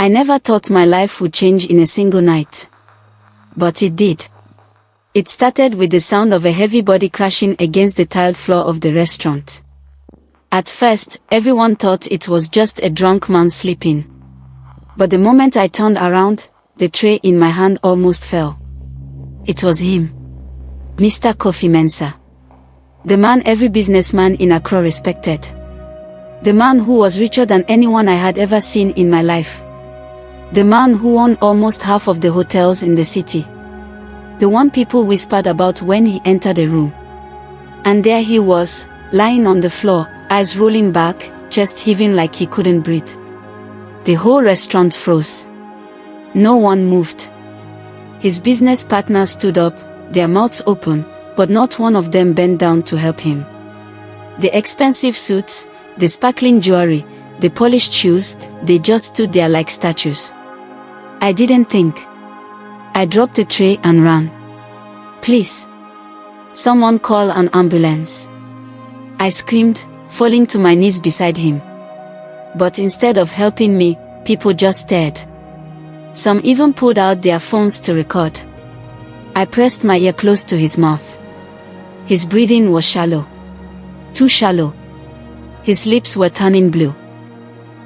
I never thought my life would change in a single night. But it did. It started with the sound of a heavy body crashing against the tiled floor of the restaurant. At first, everyone thought it was just a drunk man sleeping. But the moment I turned around, the tray in my hand almost fell. It was him. Mr. Kofi Mensah. The man every businessman in Accra respected. The man who was richer than anyone I had ever seen in my life. The man who owned almost half of the hotels in the city. The one people whispered about when he entered the room. And there he was, lying on the floor, eyes rolling back, chest heaving like he couldn't breathe. The whole restaurant froze. No one moved. His business partners stood up, their mouths open, but not one of them bent down to help him. The expensive suits, the sparkling jewelry, the polished shoes, they just stood there like statues. I didn't think. I dropped the tray and ran. Please. Someone call an ambulance. I screamed, falling to my knees beside him. But instead of helping me, people just stared. Some even pulled out their phones to record. I pressed my ear close to his mouth. His breathing was shallow. Too shallow. His lips were turning blue.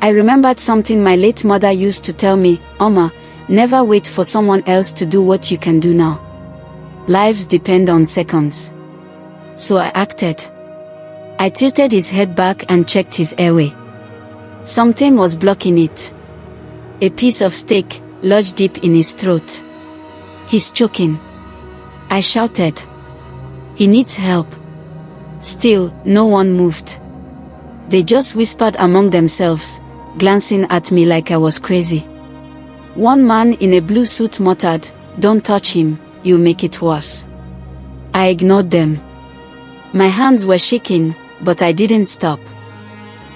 I remembered something my late mother used to tell me, Oma, never wait for someone else to do what you can do now. Lives depend on seconds. So I acted. I tilted his head back and checked his airway. Something was blocking it. A piece of steak, lodged deep in his throat. He's choking. I shouted. He needs help. Still, no one moved. They just whispered among themselves, glancing at me like I was crazy. One man in a blue suit muttered, "Don't touch him, you'll make it worse." I ignored them. My hands were shaking, but I didn't stop.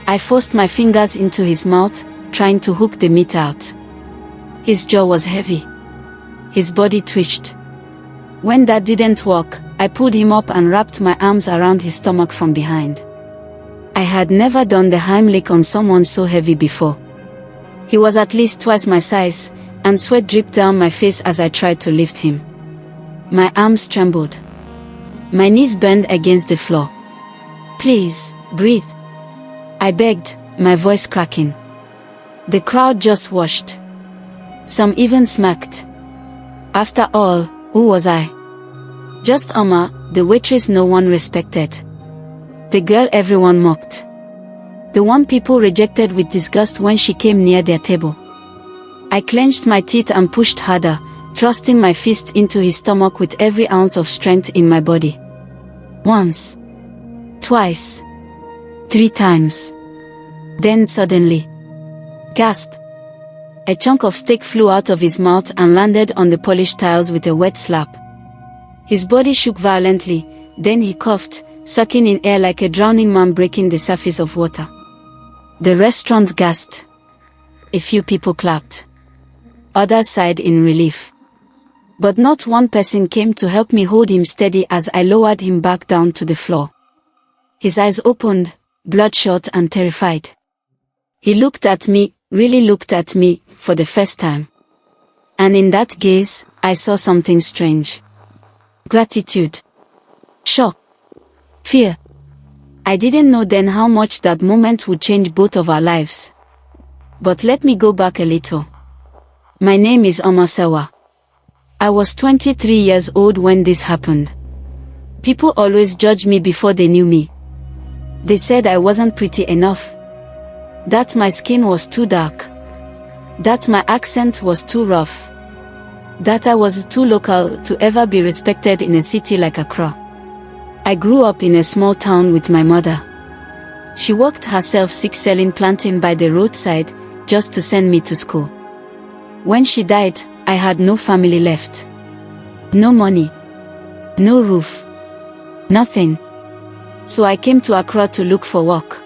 I forced my fingers into his mouth, trying to hook the meat out. His jaw was heavy. His body twitched. When that didn't work, I pulled him up and wrapped my arms around his stomach from behind. I had never done the Heimlich on someone so heavy before. He was at least twice my size, and sweat dripped down my face as I tried to lift him. My arms trembled. My knees burned against the floor. "Please, breathe," I begged, my voice cracking. The crowd just watched. Some even smirked. After all, who was I? Just Amma, the waitress no one respected. The girl everyone mocked. The one people rejected with disgust when she came near their table. I clenched my teeth and pushed harder, thrusting my fist into his stomach with every ounce of strength in my body. Once. Twice. 3 times. Then suddenly. Gasp. A chunk of steak flew out of his mouth and landed on the polished tiles with a wet slap. His body shook violently, then he coughed, sucking in air like a drowning man breaking the surface of water. The restaurant gasped. A few people clapped. Others sighed in relief. But not one person came to help me hold him steady as I lowered him back down to the floor. His eyes opened, bloodshot and terrified. He looked at me, really looked at me, for the first time. And in that gaze, I saw something strange. Gratitude. Shock. Fear. I didn't know then how much that moment would change both of our lives. But let me go back a little. My name is Omasewa. I was 23 years old when this happened. People always judged me before they knew me. They said I wasn't pretty enough. That my skin was too dark. That my accent was too rough. That I was too local to ever be respected in a city like Accra. I grew up in a small town with my mother. She worked herself sick selling plantain by the roadside, just to send me to school. When she died, I had no family left. No money. No roof. Nothing. So I came to Accra to look for work.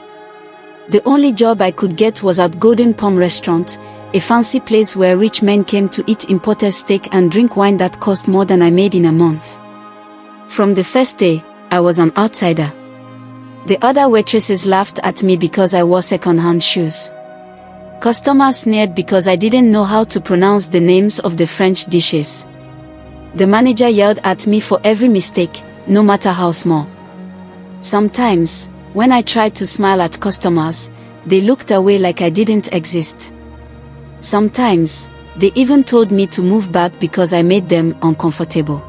The only job I could get was at Golden Palm Restaurant, a fancy place where rich men came to eat imported steak and drink wine that cost more than I made in a month. From the first day, I was an outsider. The other waitresses laughed at me because I wore second-hand shoes. Customers sneered because I didn't know how to pronounce the names of the French dishes. The manager yelled at me for every mistake, no matter how small. Sometimes, when I tried to smile at customers, they looked away like I didn't exist. Sometimes, they even told me to move back because I made them uncomfortable.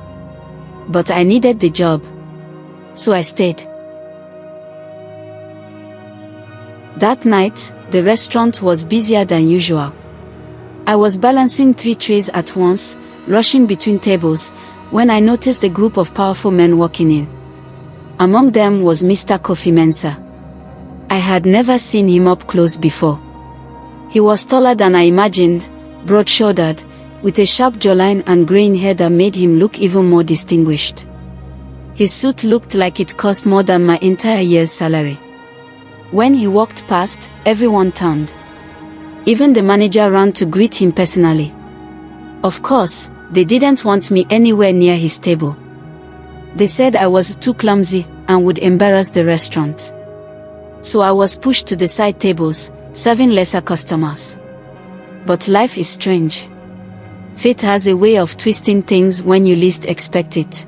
But I needed the job, so I stayed. That night, the restaurant was busier than usual. I was balancing 3 trays at once, rushing between tables, when I noticed a group of powerful men walking in. Among them was Mr. Kofi Mensah. I had never seen him up close before. He was taller than I imagined, broad-shouldered, with a sharp jawline and graying hair that made him look even more distinguished. His suit looked like it cost more than my entire year's salary. When he walked past, everyone turned. Even the manager ran to greet him personally. Of course, they didn't want me anywhere near his table. They said I was too clumsy and would embarrass the restaurant. So I was pushed to the side tables, serving lesser customers. But life is strange. Fate has a way of twisting things when you least expect it.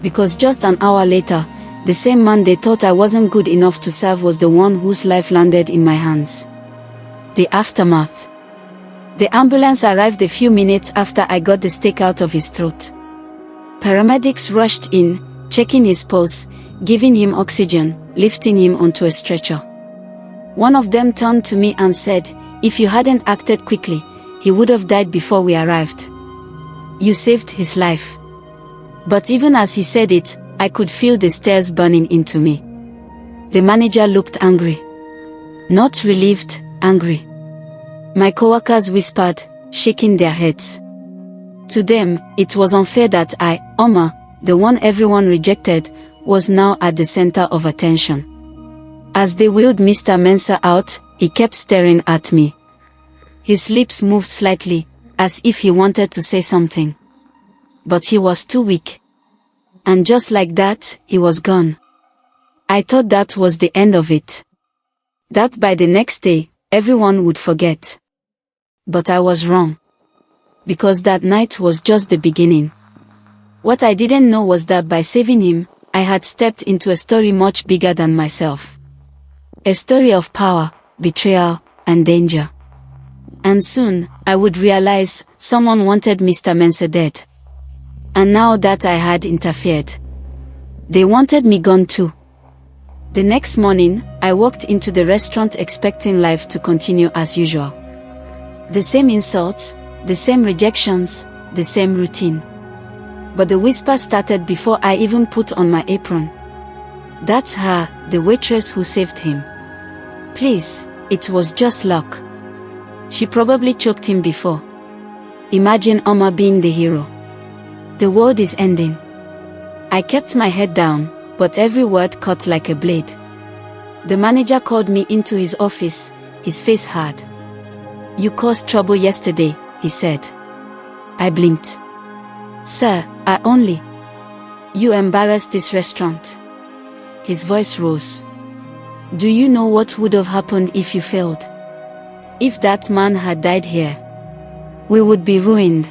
Because just an hour later, the same man they thought I wasn't good enough to serve was the one whose life landed in my hands. The aftermath. The ambulance arrived a few minutes after I got the steak out of his throat. Paramedics rushed in, checking his pulse, giving him oxygen, lifting him onto a stretcher. One of them turned to me and said, "If you hadn't acted quickly, he would have died before we arrived. You saved his life." But even as he said it, I could feel the stares burning into me. The manager looked angry. Not relieved, angry. My coworkers whispered, shaking their heads. To them, it was unfair that I, Omar, the one everyone rejected, was now at the center of attention. As they wheeled Mr. Mensah out, he kept staring at me. His lips moved slightly, as if he wanted to say something. But he was too weak. And just like that, he was gone. I thought that was the end of it. That by the next day, everyone would forget. But I was wrong. Because that night was just the beginning. What I didn't know was that by saving him, I had stepped into a story much bigger than myself. A story of power, betrayal, and danger. And soon, I would realize someone wanted Mr. Mensah dead. And now that I had interfered, they wanted me gone too. The next morning, I walked into the restaurant expecting life to continue as usual. The same insults, the same rejections, the same routine. But the whisper started before I even put on my apron. "That's her, the waitress who saved him. Please, it was just luck. She probably choked him before." Imagine Omar being the hero. The world is ending. I kept my head down, but every word cut like a blade. The manager called me into his office, his face hard. "You caused trouble yesterday," he said. I blinked. "Sir, I only..." "You embarrassed this restaurant." His voice rose. "Do you know what would have happened if you failed? If that man had died here, we would be ruined."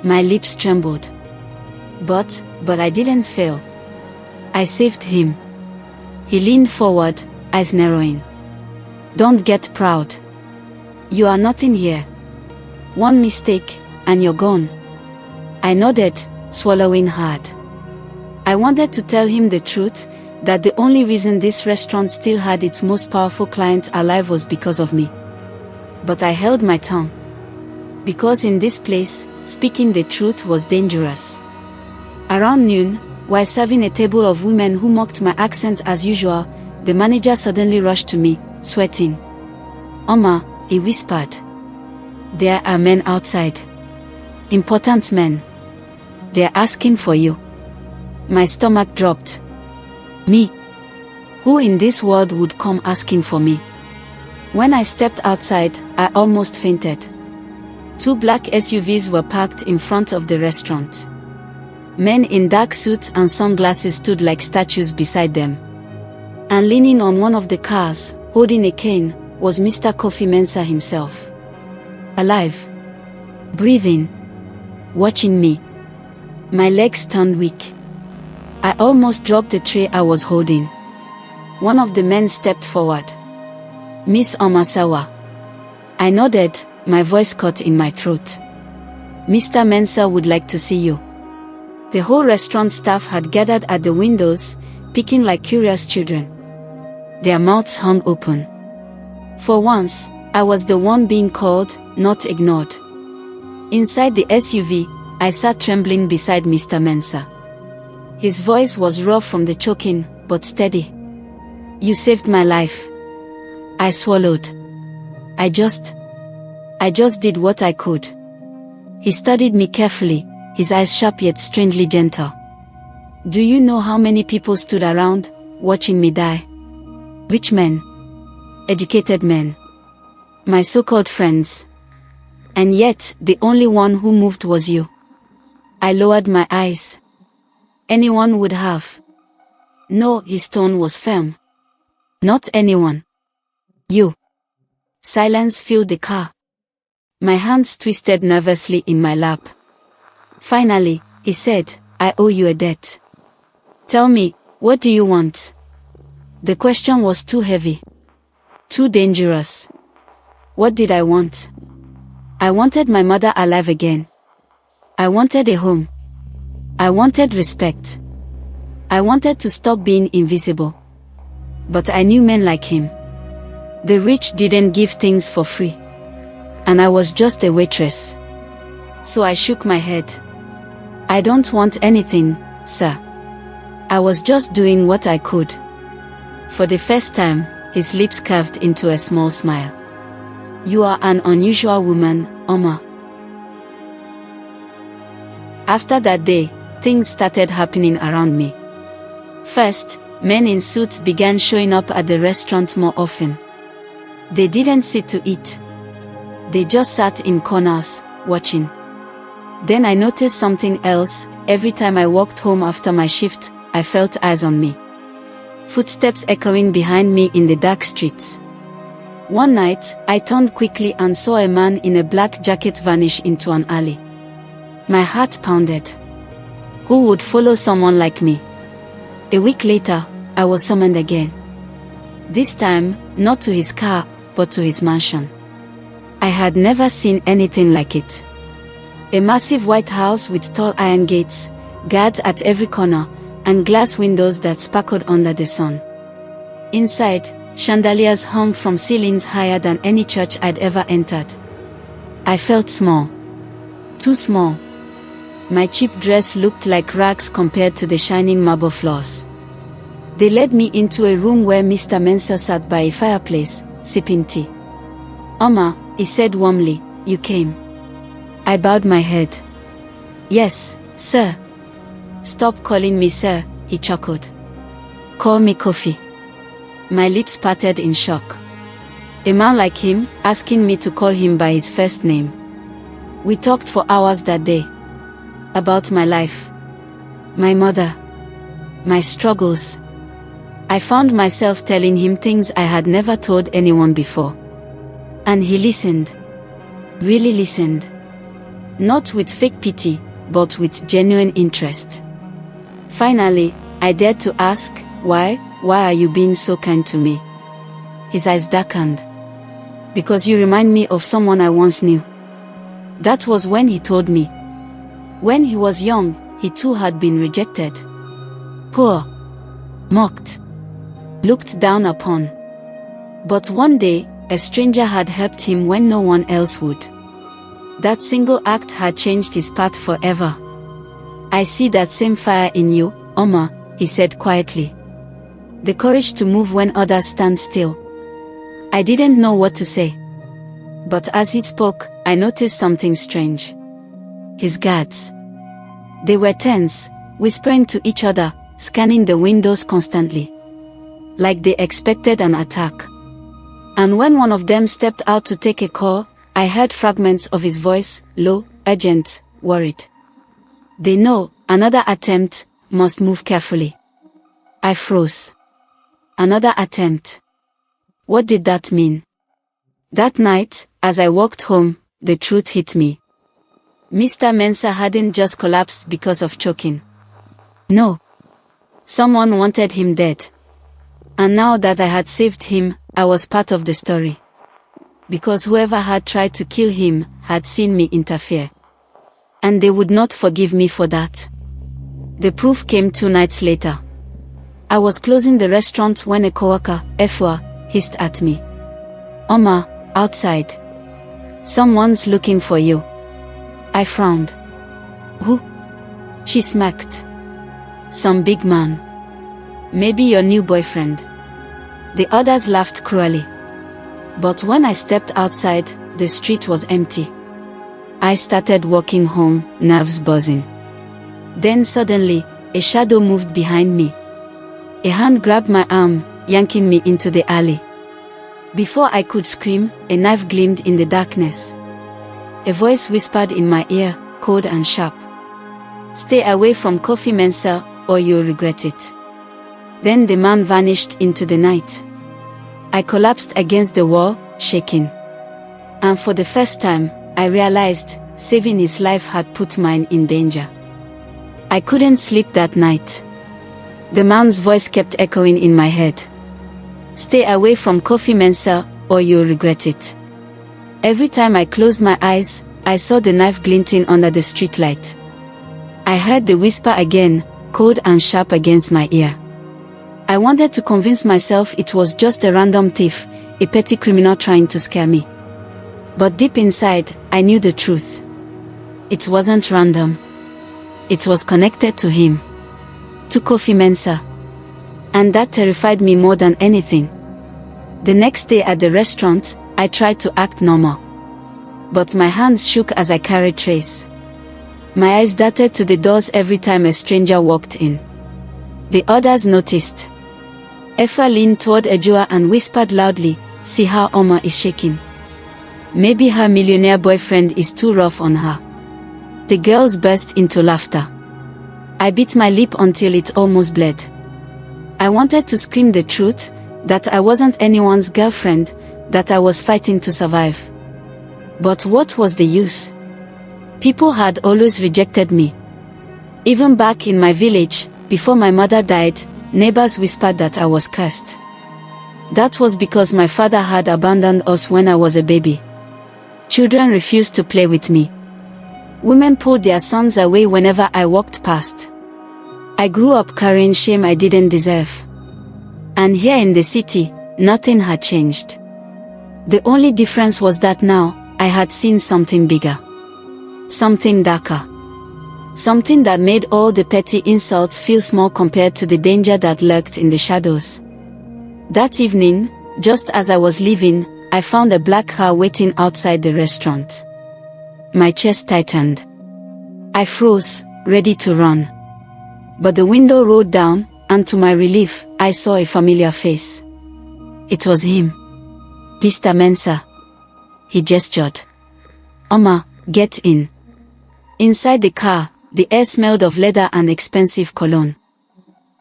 My lips trembled. But I didn't fail. I saved him. He leaned forward, eyes narrowing. "Don't get proud. You are nothing here. One mistake, and you're gone." I nodded, swallowing hard. I wanted to tell him the truth, that the only reason this restaurant still had its most powerful client alive was because of me. But I held my tongue. Because in this place, speaking the truth was dangerous. Around noon, while serving a table of women who mocked my accent as usual, the manager suddenly rushed to me, sweating. "Omar," he whispered. "There are men outside. Important men. They're asking for you." My stomach dropped. Me? Who in this world would come asking for me? When I stepped outside, I almost fainted. 2 black SUVs were parked in front of the restaurant. Men in dark suits and sunglasses stood like statues beside them. And leaning on one of the cars, holding a cane, was Mr. Kofi Mensah himself. Alive. Breathing. Watching me. My legs turned weak. I almost dropped the tray I was holding. One of the men stepped forward. Miss Omasawa. I nodded, my voice caught in my throat. Mr. Mensah would like to see you. The whole restaurant staff had gathered at the windows, peeking like curious children. Their mouths hung open. For once, I was the one being called, not ignored. Inside the SUV, I sat trembling beside Mr. Mensah. His voice was raw from the choking, but steady. You saved my life. I swallowed. I just did what I could. He studied me carefully, his eyes sharp yet strangely gentle. Do you know how many people stood around, watching me die? Rich men. Educated men. My so-called friends. And yet, the only one who moved was you. I lowered my eyes. Anyone would have. No, his tone was firm. Not anyone. You. Silence filled the car. My hands twisted nervously in my lap. Finally, he said, I owe you a debt. Tell me, what do you want? The question was too heavy. Too dangerous. What did I want? I wanted my mother alive again. I wanted a home. I wanted respect. I wanted to stop being invisible. But I knew men like him. The rich didn't give things for free. And I was just a waitress. So I shook my head. I don't want anything, sir. I was just doing what I could. For the first time, his lips curved into a small smile. You are an unusual woman, Oma. After that day, things started happening around me. First, men in suits began showing up at the restaurant more often. They didn't sit to eat. They just sat in corners, watching. Then I noticed something else. Every time I walked home after my shift, I felt eyes on me. Footsteps echoing behind me in the dark streets. One night, I turned quickly and saw a man in a black jacket vanish into an alley. My heart pounded. Who would follow someone like me? A week later, I was summoned again. This time, not to his car, but to his mansion. I had never seen anything like it. A massive white house with tall iron gates, guards at every corner, and glass windows that sparkled under the sun. Inside, chandeliers hung from ceilings higher than any church I'd ever entered. I felt small. Too small. My cheap dress looked like rags compared to the shining marble floors. They led me into a room where Mr. Mensah sat by a fireplace, sipping tea. Oma, he said warmly, you came. I bowed my head. Yes, sir. Stop calling me sir, he chuckled. Call me Kofi. My lips parted in shock. A man like him, asking me to call him by his first name. We talked for hours that day. About my life. My mother. My struggles. I found myself telling him things I had never told anyone before. And he listened. Really listened. Not with fake pity, but with genuine interest. Finally, I dared to ask, why are you being so kind to me? His eyes darkened. Because you remind me of someone I once knew. That was when he told me. When he was young, he too had been rejected. Poor. Mocked. Looked down upon. But one day, a stranger had helped him when no one else would. That single act had changed his path forever. I see that same fire in you, Oma, he said quietly. The courage to move when others stand still. I didn't know what to say. But as he spoke, I noticed something strange. His guards. They were tense, whispering to each other, scanning the windows constantly. Like they expected an attack. And when one of them stepped out to take a call, I heard fragments of his voice, low, urgent, worried. They know, another attempt, must move carefully. I froze. Another attempt. What did that mean? That night, as I walked home, the truth hit me. Mr. Mensah hadn't just collapsed because of choking. No. Someone wanted him dead. And now that I had saved him, I was part of the story. Because whoever had tried to kill him had seen me interfere. And they would not forgive me for that. The proof came 2 nights later. I was closing the restaurant when a coworker, Efwa, hissed at me. Oma, outside. Someone's looking for you. I frowned. Who? She smacked. Some big man. Maybe your new boyfriend. The others laughed cruelly. But when I stepped outside, the street was empty. I started walking home, nerves buzzing. Then suddenly, a shadow moved behind me. A hand grabbed my arm, yanking me into the alley. Before I could scream, a knife gleamed in the darkness. A voice whispered in my ear, cold and sharp. Stay away from Kofi Mensah, or you'll regret it. Then the man vanished into the night. I collapsed against the wall, shaking. And for the first time, I realized, saving his life had put mine in danger. I couldn't sleep that night. The man's voice kept echoing in my head. Stay away from Kofi Mensah, or you'll regret it. Every time I closed my eyes, I saw the knife glinting under the streetlight. I heard the whisper again, cold and sharp against my ear. I wanted to convince myself it was just a random thief, a petty criminal trying to scare me. But deep inside, I knew the truth. It wasn't random. It was connected to him. To Kofi Mensah. And that terrified me more than anything. The next day at the restaurant, I tried to act normal. But my hands shook as I carried trays. My eyes darted to the doors every time a stranger walked in. The others noticed. Effa leaned toward Ejua and whispered loudly, see how Oma is shaking. Maybe her millionaire boyfriend is too rough on her. The girls burst into laughter. I bit my lip until it almost bled. I wanted to scream the truth, that I wasn't anyone's girlfriend, that I was fighting to survive. But what was the use? People had always rejected me. Even back in my village, before my mother died, neighbors whispered that I was cursed. That was because my father had abandoned us when I was a baby. Children refused to play with me. Women pulled their sons away whenever I walked past. I grew up carrying shame I didn't deserve. And here in the city, nothing had changed. The only difference was that now, I had seen something bigger. Something darker. Something that made all the petty insults feel small compared to the danger that lurked in the shadows. That evening, just as I was leaving, I found a black car waiting outside the restaurant. My chest tightened. I froze, ready to run. But the window rolled down, and to my relief, I saw a familiar face. It was him. Mr. Mensah. He gestured. Oma, get in. Inside the car, the air smelled of leather and expensive cologne.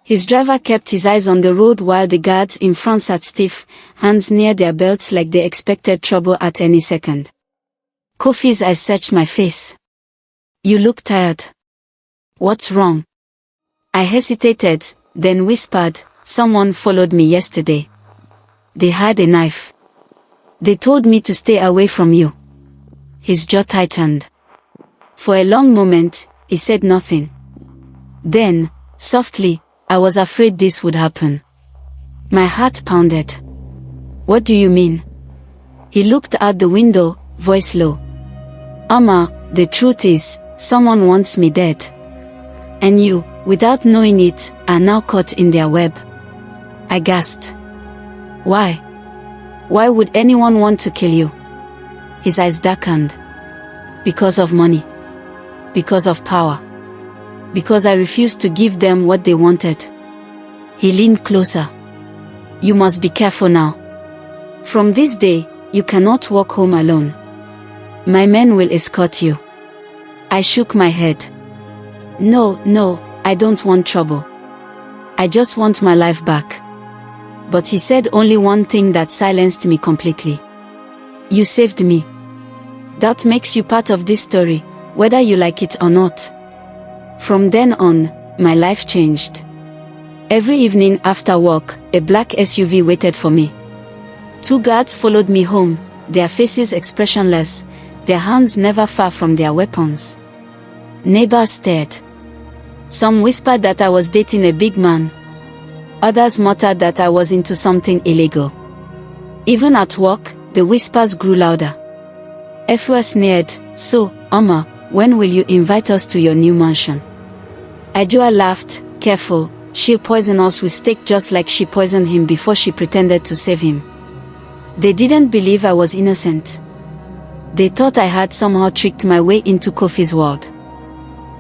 His driver kept his eyes on the road while the guards in front sat stiff, hands near their belts like they expected trouble at any second. Kofi's eyes searched my face. You look tired. What's wrong? I hesitated, then whispered, someone followed me yesterday. They had a knife. They told me to stay away from you. His jaw tightened. For a long moment, he said nothing. Then, softly, I was afraid this would happen. My heart pounded. What do you mean? He looked out the window, voice low. Oma, the truth is, someone wants me dead. And you, without knowing it, are now caught in their web. I gasped. Why? Why would anyone want to kill you? His eyes darkened. Because of money. Because of power. Because I refused to give them what they wanted. He leaned closer. You must be careful now. From this day, you cannot walk home alone. My men will escort you. I shook my head. No, I don't want trouble. I just want my life back. But he said only one thing that silenced me completely. You saved me. That makes you part of this story, whether you like it or not. From then on, my life changed. Every evening after work, a black SUV waited for me. 2 guards followed me home, their faces expressionless, their hands never far from their weapons. Neighbors stared. Some whispered that I was dating a big man. Others muttered that I was into something illegal. Even at work, the whispers grew louder. Efua sneered, "So, Oma, when will you invite us to your new mansion?" Ajua laughed, "Careful, she'll poison us with steak just like she poisoned him before she pretended to save him." They didn't believe I was innocent. They thought I had somehow tricked my way into Kofi's world.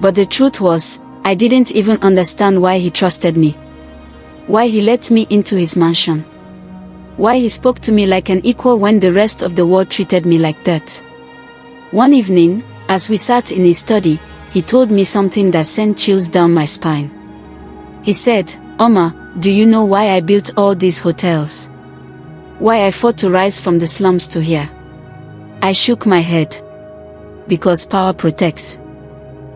But the truth was, I didn't even understand why he trusted me. Why he let me into his mansion. Why he spoke to me like an equal when the rest of the world treated me like that. One evening, as we sat in his study, he told me something that sent chills down my spine. He said, "Oma, do you know why I built all these hotels? Why I fought to rise from the slums to here?" I shook my head. Because power protects.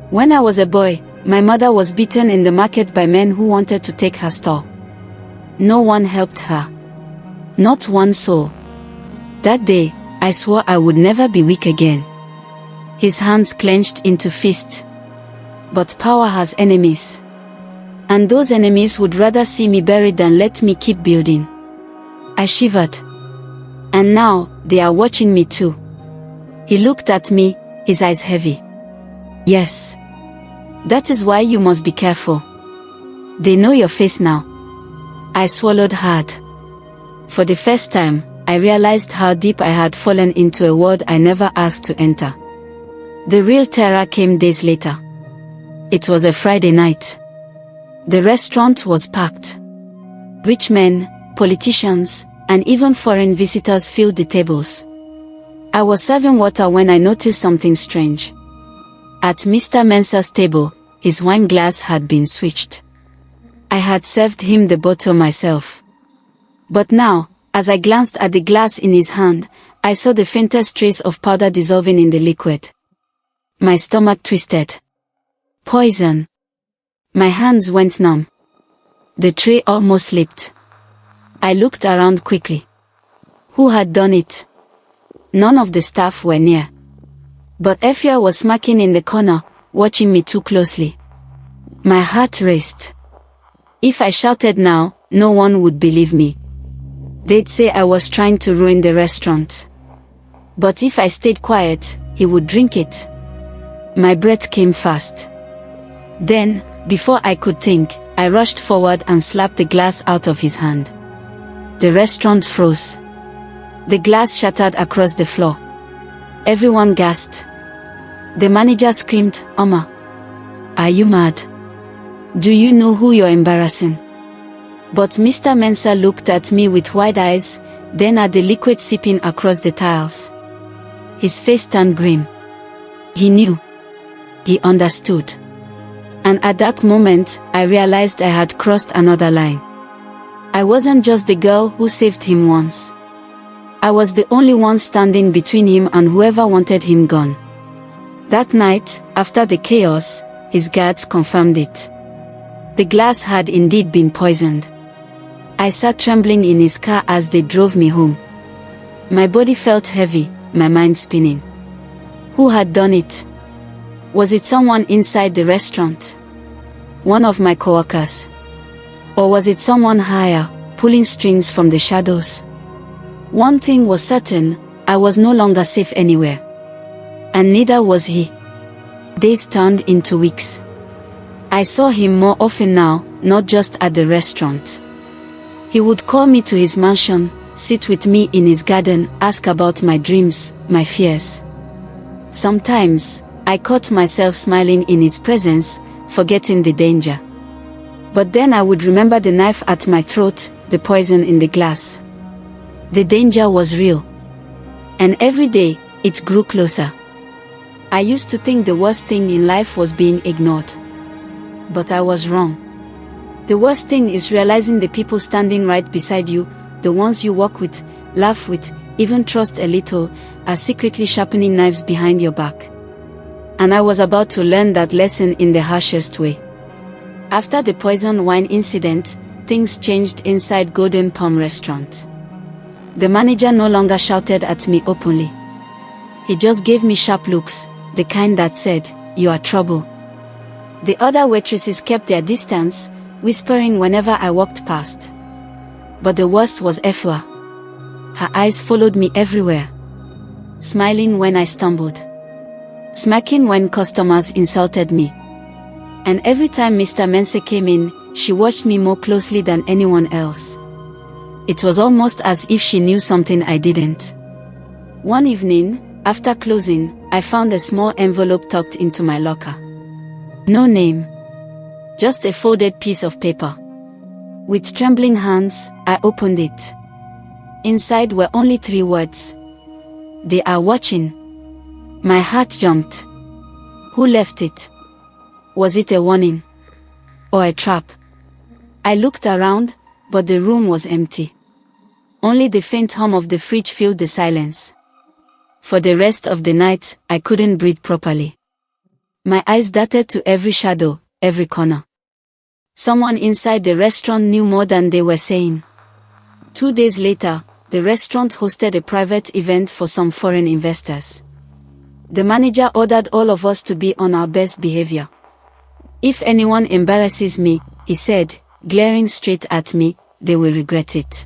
When I was a boy, my mother was beaten in the market by men who wanted to take her store. No one helped her. Not one soul. That day, I swore I would never be weak again. His hands clenched into fists. But power has enemies. And those enemies would rather see me buried than let me keep building. I shivered. And now, they are watching me too. He looked at me, his eyes heavy. "Yes. That is why you must be careful. They know your face now." I swallowed hard. For the first time, I realized how deep I had fallen into a world I never asked to enter. The real terror came days later. It was a Friday night. The restaurant was packed. Rich men, politicians, and even foreign visitors filled the tables. I was serving water when I noticed something strange. At Mr. Mensah's table, his wine glass had been switched. I had served him the bottle myself. But now, as I glanced at the glass in his hand, I saw the faintest trace of powder dissolving in the liquid. My stomach twisted. Poison. My hands went numb. The tray almost slipped. I looked around quickly. Who had done it? None of the staff were near. But Efia was smacking in the corner, watching me too closely. My heart raced. If I shouted now, no one would believe me. They'd say I was trying to ruin the restaurant. But if I stayed quiet, he would drink it. My breath came fast. Then, before I could think, I rushed forward and slapped the glass out of his hand. The restaurant froze. The glass shattered across the floor. Everyone gasped. The manager screamed, "Oma, are you mad? Do you know who you're embarrassing?" But Mr. Mensah looked at me with wide eyes, then at the liquid seeping across the tiles. His face turned grim. He knew. He understood. And at that moment, I realized I had crossed another line. I wasn't just the girl who saved him once. I was the only one standing between him and whoever wanted him gone. That night, after the chaos, his guards confirmed it. The glass had indeed been poisoned. I sat trembling in his car as they drove me home. My body felt heavy, my mind spinning. Who had done it? Was it someone inside the restaurant? One of my coworkers? Or was it someone higher, pulling strings from the shadows? One thing was certain, I was no longer safe anywhere. And neither was he. Days turned into weeks. I saw him more often now, not just at the restaurant. He would call me to his mansion, sit with me in his garden, ask about my dreams, my fears. Sometimes, I caught myself smiling in his presence, forgetting the danger. But then I would remember the knife at my throat, the poison in the glass. The danger was real. And every day, it grew closer. I used to think the worst thing in life was being ignored. But I was wrong. The worst thing is realizing the people standing right beside you, the ones you walk with, laugh with, even trust a little, are secretly sharpening knives behind your back. And I was about to learn that lesson in the harshest way. After the poison wine incident, things changed inside Golden Palm restaurant. The manager no longer shouted at me openly. He just gave me sharp looks, the kind that said, "You are trouble." The other waitresses kept their distance, whispering whenever I walked past. But the worst was Efua. Her eyes followed me everywhere. Smiling when I stumbled. Smacking when customers insulted me. And every time Mr. Mensah came in, she watched me more closely than anyone else. It was almost as if she knew something I didn't. One evening, after closing, I found a small envelope tucked into my locker. No name. Just a folded piece of paper. With trembling hands, I opened it. Inside were only 3 words. "They are watching." My heart jumped. Who left it? Was it a warning? Or a trap? I looked around, but the room was empty. Only the faint hum of the fridge filled the silence. For the rest of the night, I couldn't breathe properly. My eyes darted to every shadow, every corner. Someone inside the restaurant knew more than they were saying. 2 days later, the restaurant hosted a private event for some foreign investors. The manager ordered all of us to be on our best behavior. "If anyone embarrasses me," he said, glaring straight at me, "they will regret it."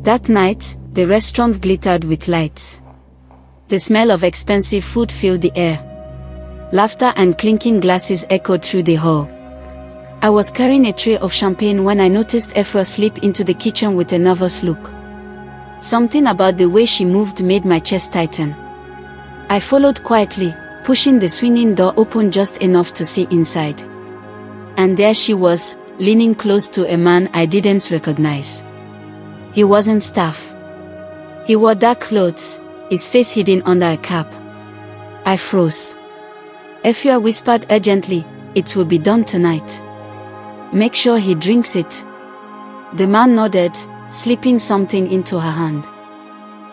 That night, the restaurant glittered with lights. The smell of expensive food filled the air. Laughter and clinking glasses echoed through the hall. I was carrying a tray of champagne when I noticed Efra slip into the kitchen with a nervous look. Something about the way she moved made my chest tighten. I followed quietly, pushing the swinging door open just enough to see inside. And there she was, leaning close to a man I didn't recognize. He wasn't staff. He wore dark clothes, his face hidden under a cap. I froze. Efia whispered urgently, "It will be done tonight. Make sure he drinks it." The man nodded, slipping something into her hand.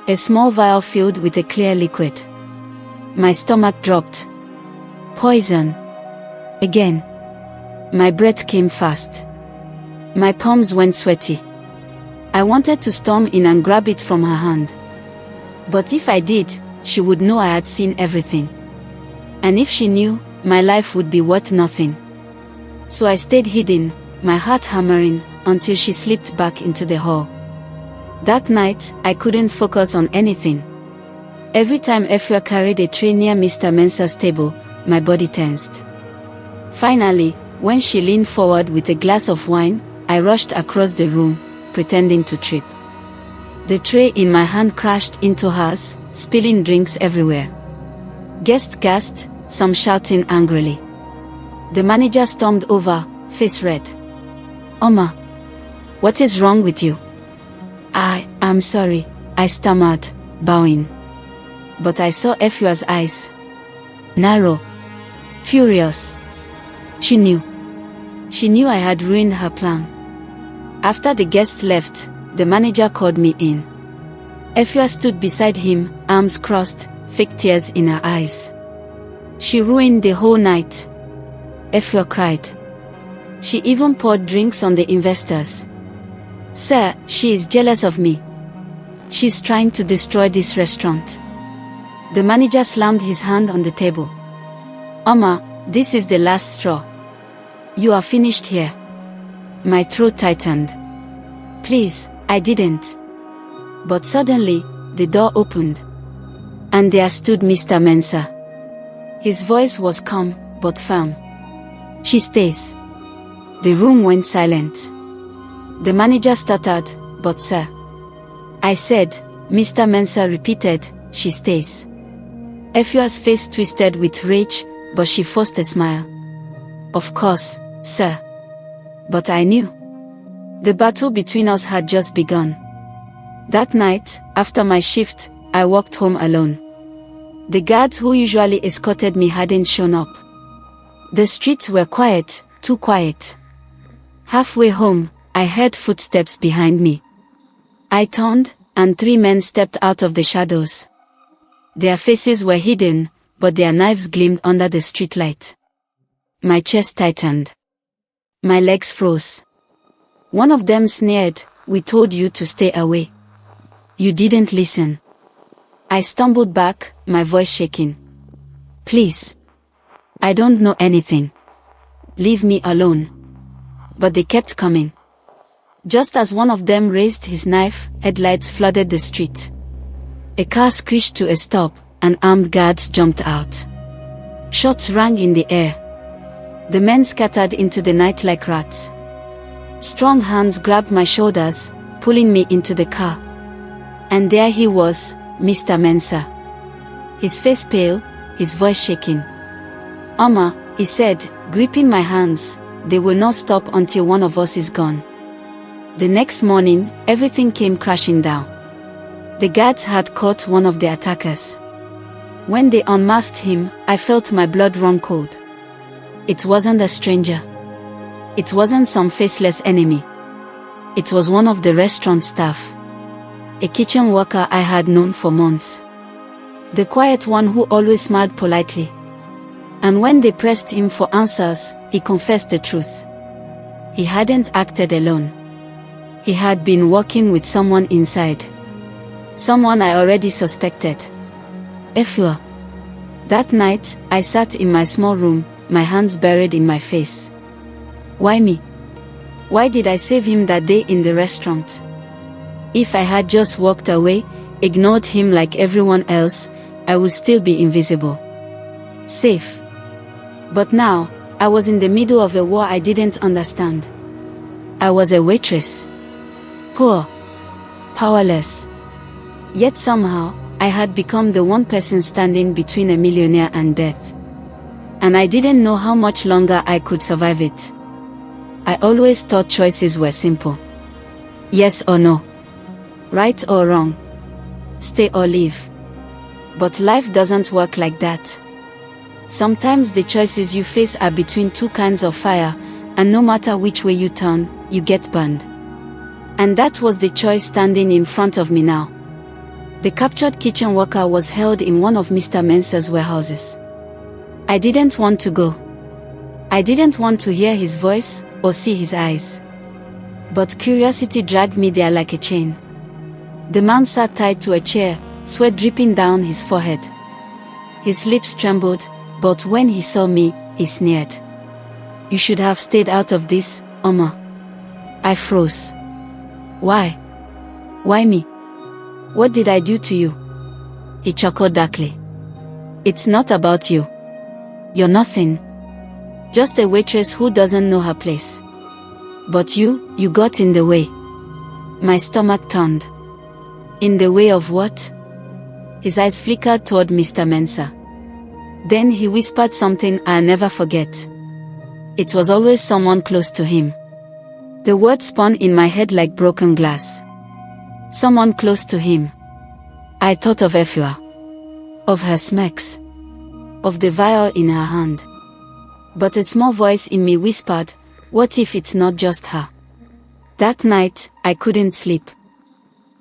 A small vial filled with a clear liquid. My stomach dropped. Poison. Again. My breath came fast. My palms went sweaty. I wanted to storm in and grab it from her hand. But if I did, she would know I had seen everything. And if she knew, my life would be worth nothing. So I stayed hidden, my heart hammering, until she slipped back into the hall. That night, I couldn't focus on anything. Every time Efia carried a tray near Mr. Mensah's table, my body tensed. Finally, when she leaned forward with a glass of wine, I rushed across the room, pretending to trip. The tray in my hand crashed into hers, spilling drinks everywhere. Guests gasped, some shouting angrily. The manager stormed over, face red. "Oma, what is wrong with you?" I'm sorry," I stammered, bowing. But I saw Efia's eyes. Narrow. Furious. She knew. She knew I had ruined her plan. After the guests left, the manager called me in. Efia stood beside him, arms crossed, fake tears in her eyes. "She ruined the whole night," Efia cried. "She even poured drinks on the investors. Sir, she is jealous of me. She's trying to destroy this restaurant." The manager slammed his hand on the table. "Oma, this is the last straw. You are finished here." My throat tightened. "Please, I didn't." But suddenly, the door opened. And there stood Mr. Mensah. His voice was calm, but firm. "She stays." The room went silent. The manager stuttered, "But sir." I said. Mr. Mensah repeated, "She stays." Efia's face twisted with rage, but she forced a smile. "Of course, sir." But I knew. The battle between us had just begun. That night, after my shift, I walked home alone. The guards who usually escorted me hadn't shown up. The streets were quiet, too quiet. Halfway home, I heard footsteps behind me. I turned, and 3 men stepped out of the shadows. Their faces were hidden, but their knives gleamed under the streetlight. My chest tightened. My legs froze. One of them sneered, "We told you to stay away. You didn't listen." I stumbled back, my voice shaking. "Please. I don't know anything. Leave me alone." But they kept coming. Just as one of them raised his knife, headlights flooded the street. A car screeched to a stop, and armed guards jumped out. Shots rang in the air. The men scattered into the night like rats. Strong hands grabbed my shoulders, pulling me into the car. And there he was, Mr. Mensah. His face pale, his voice shaking. "Oma," he said, gripping my hands, "they will not stop until one of us is gone." The next morning, everything came crashing down. The guards had caught one of the attackers. When they unmasked him, I felt my blood run cold. It wasn't a stranger. It wasn't some faceless enemy. It was one of the restaurant staff. A kitchen worker I had known for months. The quiet one who always smiled politely. And when they pressed him for answers, he confessed the truth. He hadn't acted alone. He had been working with someone inside. Someone I already suspected. Efua. That night, I sat in my small room, my hands buried in my face. Why me? Why did I save him that day in the restaurant? If I had just walked away, ignored him like everyone else, I would still be invisible. Safe. But now, I was in the middle of a war I didn't understand. I was a waitress. Poor. Powerless. Yet somehow, I had become the one person standing between a millionaire and death. And I didn't know how much longer I could survive it. I always thought choices were simple. Yes or no. Right or wrong. Stay or leave. But life doesn't work like that. Sometimes the choices you face are between 2 kinds of fire, and no matter which way you turn, you get burned. And that was the choice standing in front of me now. The captured kitchen worker was held in one of Mr. Mensah's warehouses. I didn't want to go. I didn't want to hear his voice, or see his eyes. But curiosity dragged me there like a chain. The man sat tied to a chair, sweat dripping down his forehead. His lips trembled, but when he saw me, he sneered. "You should have stayed out of this, Oma." I froze. Why? Why me? What did I do to you? He chuckled darkly. "It's not about you. You're nothing. Just a waitress who doesn't know her place. But you got in the way." My stomach turned. In the way of what? His eyes flickered toward Mr. Mensah. Then he whispered something I'll never forget. It was always someone close to him. The word spun in my head like broken glass. Someone close to him. I thought of Efua. Of her smacks. Of the vial in her hand. But a small voice in me whispered, what if it's not just her? That night, I couldn't sleep.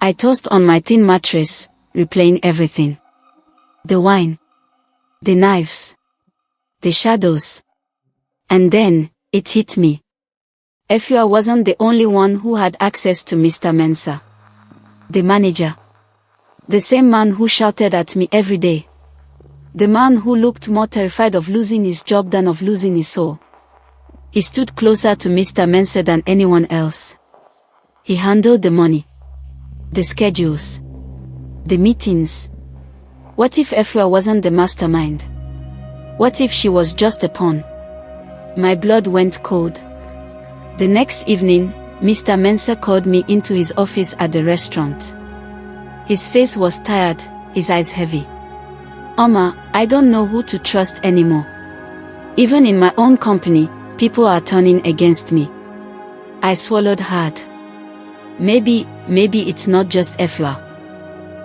I tossed on my thin mattress, replaying everything. The wine. The knives. The shadows. And then, it hit me. Efua wasn't the only one who had access to Mr. Mensah. The manager. The same man who shouted at me every day. The man who looked more terrified of losing his job than of losing his soul. He stood closer to Mr. Mensah than anyone else. He handled the money. The schedules. The meetings. What if Efua wasn't the mastermind? What if she was just a pawn? My blood went cold. The next evening, Mr. Mensah called me into his office at the restaurant. His face was tired, his eyes heavy. Oma, I don't know who to trust anymore. Even in my own company, people are turning against me. I swallowed hard. Maybe it's not just Efua.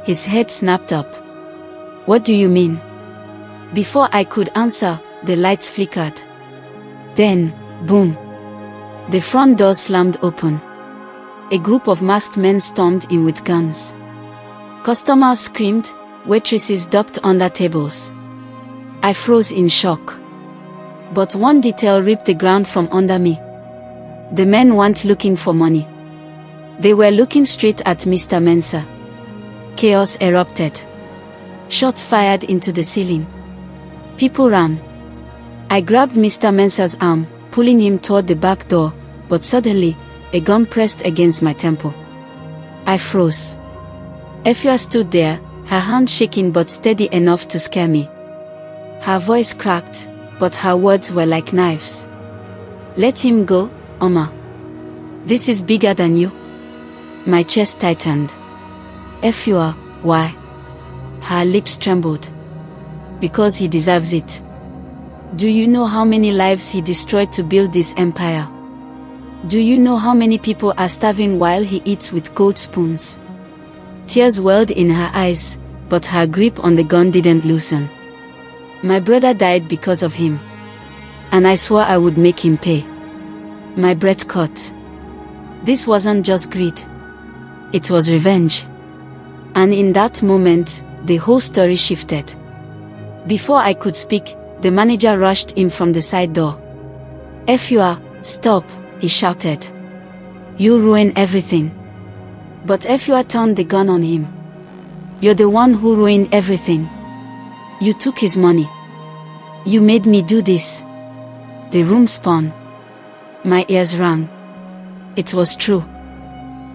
His head snapped up. What do you mean? Before I could answer, the lights flickered. Then, boom. The front door slammed open. A group of masked men stormed in with guns. Customers screamed, waitresses ducked under tables. I froze in shock. But one detail ripped the ground from under me. The men weren't looking for money. They were looking straight at Mr. Mensah. Chaos erupted. Shots fired into the ceiling. People ran. I grabbed Mr. Mensah's arm, pulling him toward the back door, but suddenly, a gun pressed against my temple. I froze. Efua stood there, her hand shaking but steady enough to scare me. Her voice cracked, but her words were like knives. Let him go, Oma. This is bigger than you. My chest tightened. Efua, why? Her lips trembled. Because he deserves it. Do you know how many lives he destroyed to build this empire? Do you know how many people are starving while he eats with gold spoons? Tears welled in her eyes, but her grip on the gun didn't loosen. My brother died because of him. And I swore I would make him pay. My breath caught. This wasn't just greed. It was revenge. And in that moment, the whole story shifted. Before I could speak, the manager rushed in from the side door. Efua, stop, he shouted. You ruin everything. But Efua turned the gun on him. You're the one who ruined everything. You took his money. You made me do this. The room spun. My ears rang. It was true.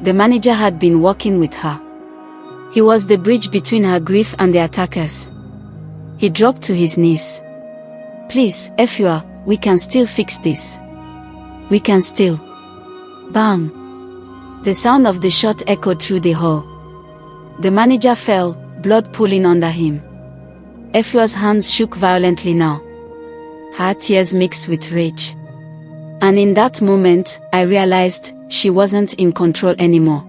The manager had been working with her. He was the bridge between her grief and the attackers. He dropped to his knees. Please, Efua, we can still fix this. We can still. Bang! The sound of the shot echoed through the hall. The manager fell, blood pooling under him. Efua's hands shook violently now. Her tears mixed with rage. And in that moment, I realized she wasn't in control anymore.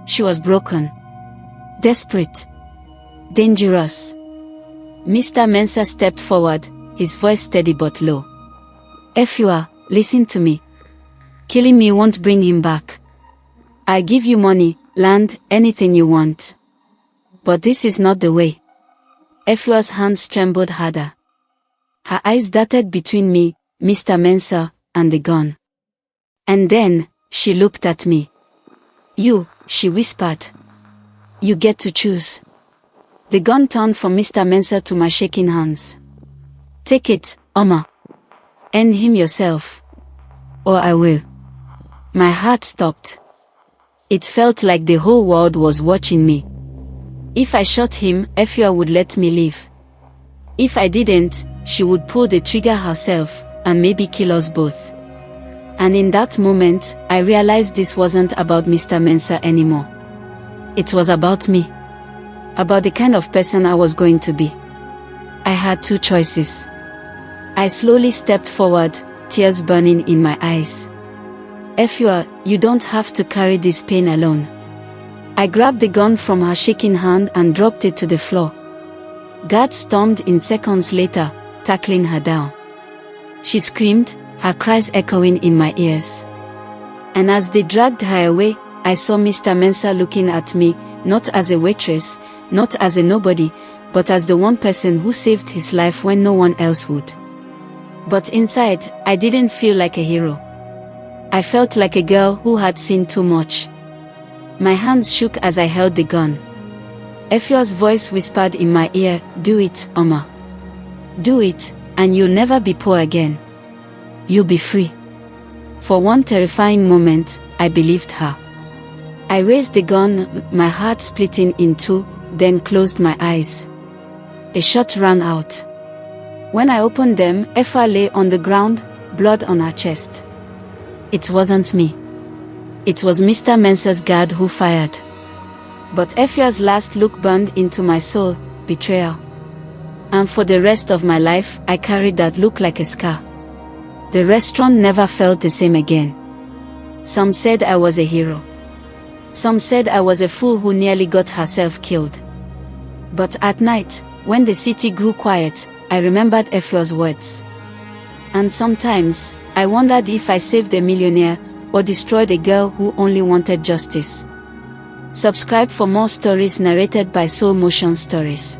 She was broken. Desperate. Dangerous. Mr. Mensah stepped forward, his voice steady but low. Efua, listen to me. Killing me won't bring him back. I give you money, land, anything you want. But this is not the way. Efua's hands trembled harder. Her eyes darted between me, Mr. Mensah, and the gun. And then, she looked at me. You, she whispered. You get to choose. The gun turned from Mr. Mensah to my shaking hands. Take it, Oma. End him yourself. Or I will. My heart stopped. It felt like the whole world was watching me. If I shot him, Efua would let me live. If I didn't, she would pull the trigger herself, and maybe kill us both. And in that moment, I realized this wasn't about Mr. Mensah anymore. It was about me. About the kind of person I was going to be. I had two choices. I slowly stepped forward, tears burning in my eyes. Efua, you don't have to carry this pain alone. I grabbed the gun from her shaking hand and dropped it to the floor. Guards stormed in seconds later, tackling her down. She screamed, her cries echoing in my ears. And as they dragged her away, I saw Mr. Mensah looking at me, not as a waitress, not as a nobody, but as the one person who saved his life when no one else would. But inside, I didn't feel like a hero. I felt like a girl who had seen too much. My hands shook as I held the gun. Efua's voice whispered in my ear, do it, Oma. Do it, and you'll never be poor again. You'll be free. For one terrifying moment, I believed her. I raised the gun, my heart splitting in two, then closed my eyes. A shot rang out. When I opened them, Efua lay on the ground, blood on her chest. It wasn't me. It was Mr. Mensah's guard who fired. But Efua's last look burned into my soul, betrayal. And for the rest of my life, I carried that look like a scar. The restaurant never felt the same again. Some said I was a hero. Some said I was a fool who nearly got herself killed. But at night, when the city grew quiet, I remembered Efua's words. And sometimes, I wondered if I saved a millionaire, or destroyed a girl who only wanted justice. Subscribe for more stories narrated by SoulMotion Stories.